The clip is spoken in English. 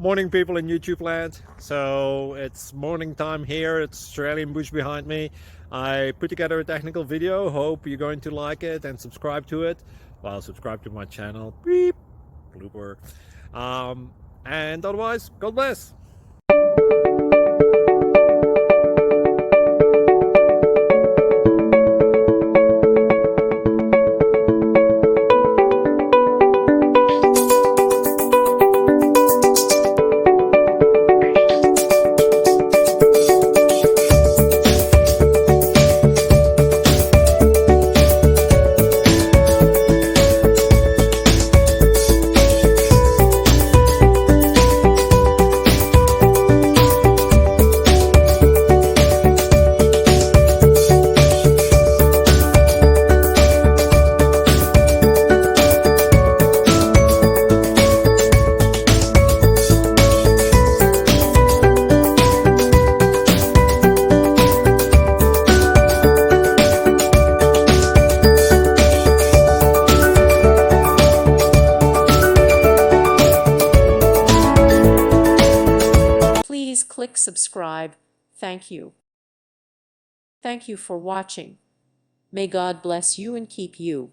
Morning people in YouTube land. So it's morning time here. It's Australian bush behind me. I put together a technical video. Hope you're going to like it and subscribe to it. Well, subscribe to my channel. Beep. Blooper. And otherwise, God bless. Please click subscribe. Thank you. Thank you for watching. May God bless you and keep you.